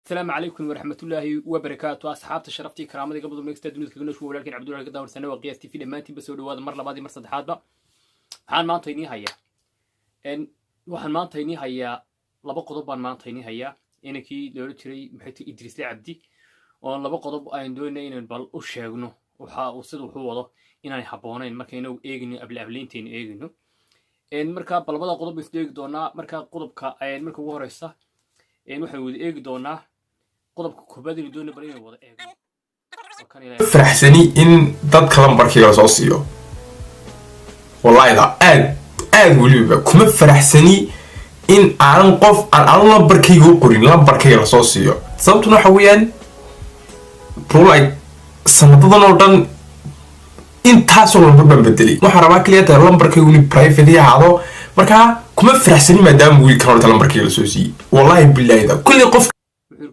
السلام عليكم ورحمة الله وبركاته أصحاب شرفتي كرامتي قبل ما نكتب دنيا كنا شو ولكن عبد الله قدام سنة وقياستي في لماتي بس هذا مرة بعد مرة صدحات بقى حال ما تيني هيا إن وحن ما تيني هيا لبقى طبعا ما تيني هيا إنك لو تري محيط إدريس لعبدي وأنا لبقى طب أين إن البل وشاغنو وصل وحوضه إن أنا حبونا إن مكانه إيجني قبلين تين إيجنو إن مركب بلبلا قطب يستيق دونا مركب قطب إن مركب ورثة إن وحنا إيج دونا قطب كوبادي بدون بريء وضع إيج فرحسني إن ضد كلام بركي رصاصيو والله إذا آد ولي كم فرحسني إن أنا قف أنا بركي يقولين لا بركي رصاصيو صوتنا حويان برولاي سنتظن أردن إن تاسو لما بدلي محرمات ليه ترى لما بركي يقولين برايفدي هذا مركها كم فرحسني ما دام ويل كانوا تلام بركي رصاصي والله بالله إذا كل قف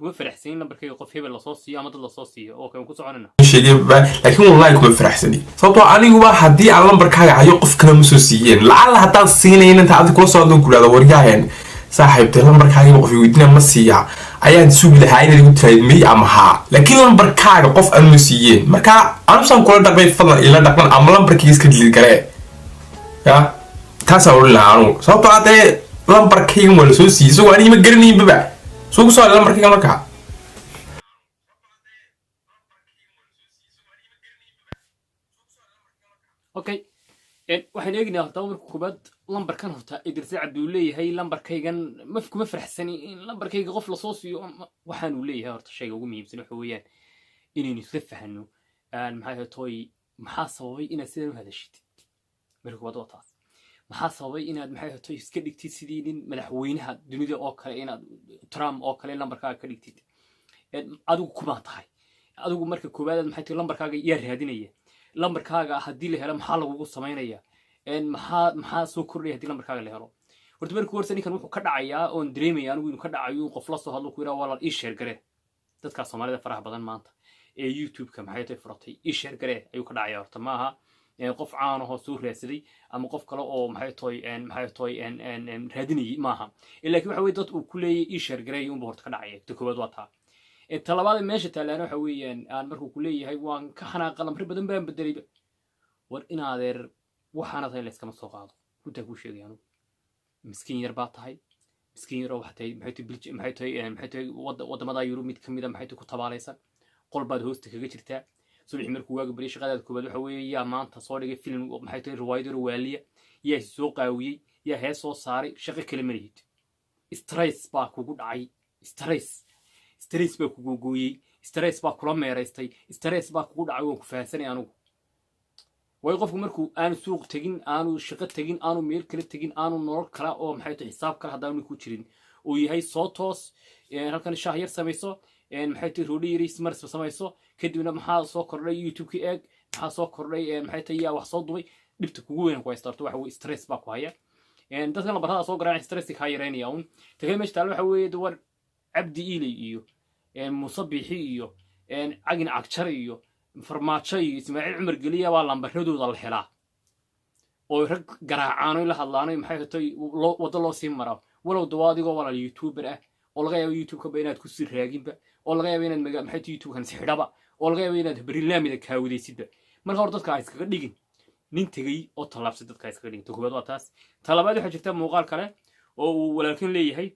كم فرحسين لما بركي يقف هبل الصوصي أما ضد الصوصي أو كم كوسو عننا شيء لكن والله كم فرحسني صوتوا أنا هو حدي على لما بركي يقف كلام مسوسيين لعل حتى الصينيين أنت عندك كوسو عندهم كل هذا ورجعين صاحب تلام بركي يقف يودينا مسيا أيان سوق لهاين اللي قلت مي أمها لكن لما بركي يقف المسيين مركا أنا بسام كل ده بيفضل إلا ده كمان عملا بركي يسكت لي كره يا تاسول لانو صوتوا هذا لما بركي مسوسي سو أنا مقرني ببع سو سؤال لما بركي مركا أوكي waxaan eegnaa horta marka kubad lambarkan horta idris abdi uu leeyahay lambarkaygan ma farxsani in lambarkayga qof la soo siiyo waxaan uu leeyahay horta shayga ugu muhiimsan waxa weeyaan inaynu isla fahanno maxay tahay maxaa sababay inaad sidan u hadashid marka kubad waa taas maxaa sababay inaad maxay tahay iska dhigtid sidii nin madaxweynaha dunida oo kale inaad Trump oo kale lambarkaaga ka dhigtid adigu kuma tahay adigu marka koobaad maxay tahay lambarkaaga yaa raadinaya lambarkaaga haddii la helo maxaa lagu sameeynaya maxaa soo kordhay haddii lambarkaaga la helo horta markii warsan ninkan wuxuu ka dhacayaa oon dareemaya anigu inuu ka dhacayo qof la soo hadlo ku yiraahdo walaal ii share garee dadka Soomaalida faraha badan maanta ee YouTube-ka maxay tahay furatay ii share garee ayuu ka dhacayaa horta maaha qof caan ah oo soo raadsaday ama qof kale oo maxay tahay raadinayay maaha laakiin waxa weey dad uu ku leeyahay ii share garee uu horta ka dhacaya koobaad waa taa talabaad meesha taalaan waxa weeyaan aan markuu ku leeyahay waan ka xanaaqan lambar badan baan bedelay war in adeer waxaana tahay la iskama soo qaado runta ku sheegayaan miskiin yar baa tahay miskiin yar oo waxay tahay wadamada Yurub mid kamid ah maxay ku tabaalaysan qolbaad hoosta kaga jirtaa subax markuu waaga bari shaqadaad koobaad waxa weeyaa maanta soo dhigay film maxay tahay riwaayad waaliya yaa soo qaawiyay yaa hees soo saaray shaqo kale ma lihid stress baa kugu dhacay stress baa kugu gooyay stress baa kula meeraystay stress baa kugu dhacay oo ku faahsanay anigu way qofku markuu aan suuq tagin aanu shaqo tagin aanu meel kale tagin aanu nolol kala oo maxay tahay xisaab kala hadaan ku jirin oo yahay soo toos halkan shaah yar samayso maxay tahay roodhi yar ismars samayso kadibna maxaa soo kordhay YouTube-ka eeg maxaa soo kordhay maxay tahay wax soo dubay dhibta kugu weyn ku haystarto waxa weey stress baa ku haya dadka lambarada soo garaac stress ka yareynaya un tagay meesha taal waxa weey dawar abdi ilay iyo musabixi iyo agin agjar iyo farmaajo iyo Ismaaciil Cumar Galiya waa lambaradooda la helaa oo rag garaacaano la hadlaanay maxay tahay wada loo sii maro walow dawaadigoo walaal YouTuber ah oo laga yaabo YouTube-ka inaad ku sii raaginba oo laga yaabo inaad maxay tahay YouTube-kan si xidhaba oo laga yaabo inaad barnaamijka kaawidaysidba marka hor dadka ay iskaga dhigin nin tagay oo talaabsay dadka ay iskaga dhigin koobaad waa taas talabaad waxa jirta muuqaal kale oo uu walaalkin leeyahay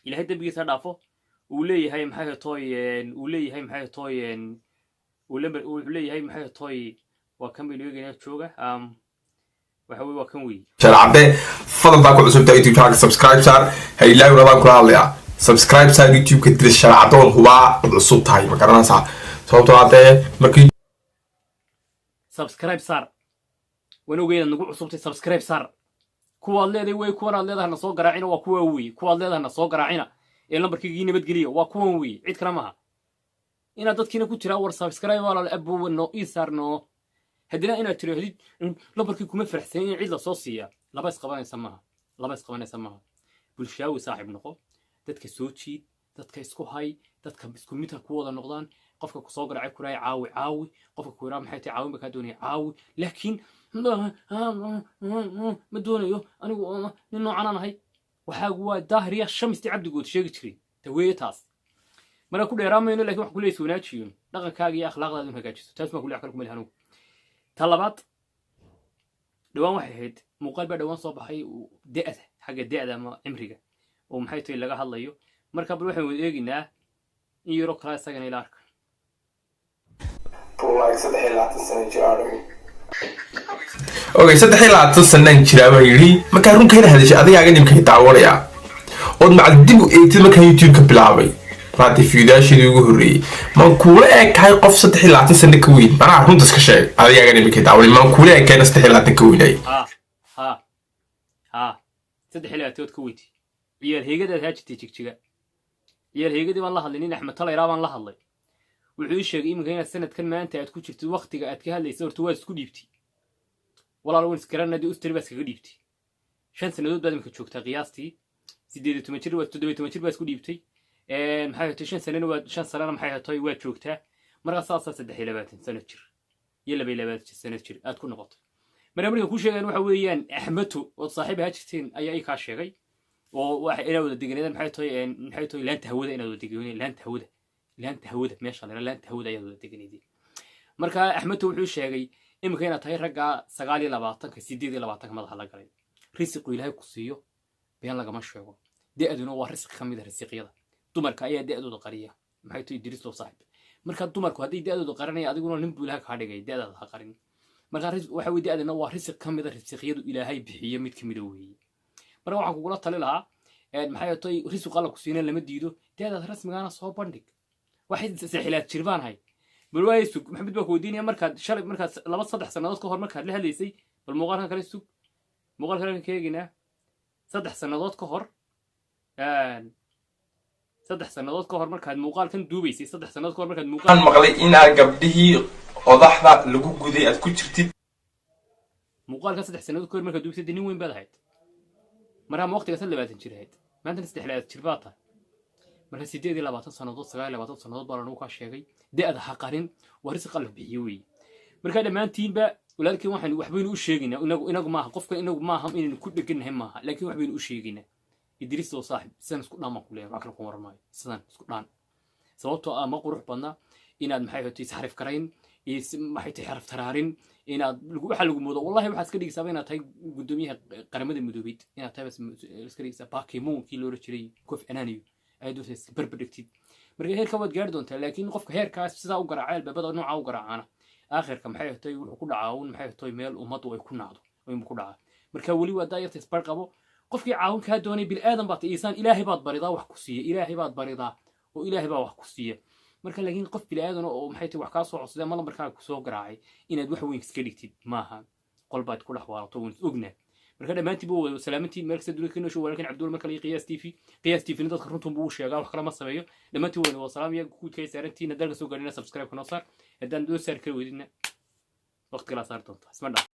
ilaahay dambigiisa dhaafo uu leeyahay maxay tahay وليه محي توي وكم بيلوجينا شوجا وحوي وكم وي شرعته فضل باكو عصب تا يوتيوب شانل سبسكرايب صار هي لا ورا كل هذا سبسكرايب صار يوتيوب كتير شرعته هو عصب تاعي ما كرنا صار صوته هذا مركي سبسكرايب صار ونو جينا نقول عصب سبسكرايب صار كوا الله ذي وي كوا الله ذا نصوق راعينا وكوا وي كوا الله ذا نصوق راعينا إلا مركي جينا بتقوليه وكوا وي عيد كلامها inaad dadkiina ku tiraa war subscribe wala abu no isarno hadina inaad tirahdid lambarkii kuma farxsan in cid la soo siiya laba isqabanaysa maaha bulshaawi saaxiib noqo dadka soo jiid dadka isku hay dadka isku mid ku wada noqdaan qofka ku soo garacay kuray caawi qofka ku yiraahdo maxay tahay caawin ka doonay caawi laakiin ma doonayo anigu nin noocan ahay waxa waa daahriya shamsi cabdi good sheegi jiray taweetaas marka ku dheeraamayno laakiin wax ku leeyahay wanaajiyo dhaqankaaga iyo akhlaaqdaada in hagaajiso taas ma ku leeyahay kalku meel talabaad dhawaan waxay ahayd muuqaal baa dhawaan soo baxay da'da xagga da'da ama cimriga oo maxay tahay laga hadlayo marka bal waxaan wada eeginaa in yaro kala isagana ila arka okay 3 sanaan jiraa baa yiri marka runka ina hadashay adigaaga nimkay daawanaya oo macad dib u eegtid marka YouTube ka bilaabay raadi fiidaashii ugu horeeyay ma kuula eekahay qof 3 sano ka weyn ana runta iska sheeg adigaaga nimkay daawanay ma kuula eekahay 3 ka weynay ha 3 ka weyti ciyaal heegada haajitay jigjiga ciyaal heegadi waan la hadlay in Axmed Taleera baan la hadlay wuxuu sheegay in geena sanadkan maanta aad ku jirto waqtiga aad ka hadlayso horta waa isku dhiibtay walaal waan iskaranadi ustari bas kaga dhiibtay 5 sanadood baad imka joogtaa qiyaastii 18 jir waa 17 jir baa isku dhiibtay maxay tahay 5 sanana waa 5 sanana maxay tahay waa joogtaa marka saas 23 sano jir iyo 22 sano jir aad ku noqotay marka ku sheegan waxa weeyaan Axmedo oo saaxiib ha jirteen ayaa ay ka sheegay oo waxa ina wada deganayeen maxay tahay laanta hawada ina wada deganayeen laanta hawada meesha laanta hawada ayaa wada deganayeen marka Axmedo wuxuu sheegay imika ina tahay ragga 29 madaxa la galay risiq ilaahay ku siiyo been laga ma sheego da'aduna waa risiq kamid ah risiqyada dumarka ayaa da'dooda qariya maxay tahay diris loo saaxiib marka dumarku hadii da'dooda qaranay adiguna nin buu ilaahay ka dhigay da'daada ha qarin marka waxa weey da'aduna waa risiq kamid ah risiqyadu ilaahay bixiyo mid kamid ah weey marka waxaan kugu la tali lahaa maxay tahay risiq alla ku siinay lama diido da'daada rasmigaana soo bandhig waxay saxilaad jirbaan hay bal way sug maxamed baa ku weydiinaya markaad shalay markaad 2-3 sanadood ka hor markaad la hadlaysay bal muuqaalkan kale sug muuqaalkan keegina 3 sanadood ka hor 3 sanadood ka hor markaad muuqaalkan duubaysay 3 sanadood ka hor markaad muuqaal maqlay in gabdhihii odaxda lagu guday aad ku jirtid muuqaalkan 3 sanadood ka hor markaad duubaysay nin weyn baad ahayd marka waqtiga 20 jir ahayd maanta 3 jir baad tahay marka 28 sanadood 29 sanadood baa lagu ka sheegay da'da xaqarin waa risiq Allah bixiyo weey marka dhamaantiinba walaalkii waxaan waxbaynu u sheegaynaa inagu maaha qofka inagu maaha inaynu ku dhaganahay maaha laakiin waxbaynu u sheegaynaa idris oo saaxib san isku dhaama ku leeyahay wax kale ku warmaayo sidan isku dhaan sababtoo ah ma qurux badna inaad maxay tahay saxrif karayn maxay tahay xaraf taraarin inaad waxa lagu moodo wallahi waxa iska dhigaysaa inaad tahay gudoomiyaha qaramada midoobay inaad tahay iska dhigaysaa Pokemon kii loo jiray qof anaaniyo ay doonaysaa iska barbardhigtid marka heerka waad gaari doontaa laakiin qofka heerkaas sida u garaacay albabada nooca u garaacana aakhirka maxay tahay wuxuu ku dhacaa maxay tahay meel ummadu ay ku nacdo oo ku dhacaa marka wali waa daayirta isbar qabo qofkii caawin ka doonay bil aadan baad iisan ilaahay baad baridaa wax ku siiya ilaahay baad baridaa oo ilaahay baa wax ku siiya marka laakiin qof bil aadan oo maxay tahay wax ka soo codsaday ma lambarkaaga ku soo garaacay inaad wax weyn iska dhigtid maaha qolbaad ku dhaxwaalato waan ognaa marka dhamaantii buu salaamantii meel kasta dunida ka walaalkan Cabduul marka la qiyaas TV dadka runtan buu sheegaa wax kala ma sameeyo dhamaantii waa salaam iyo ku kay saarantiina dalka soo galina subscribe kana saar hadaan doo saar kala weydina waqti kala saar doonta isma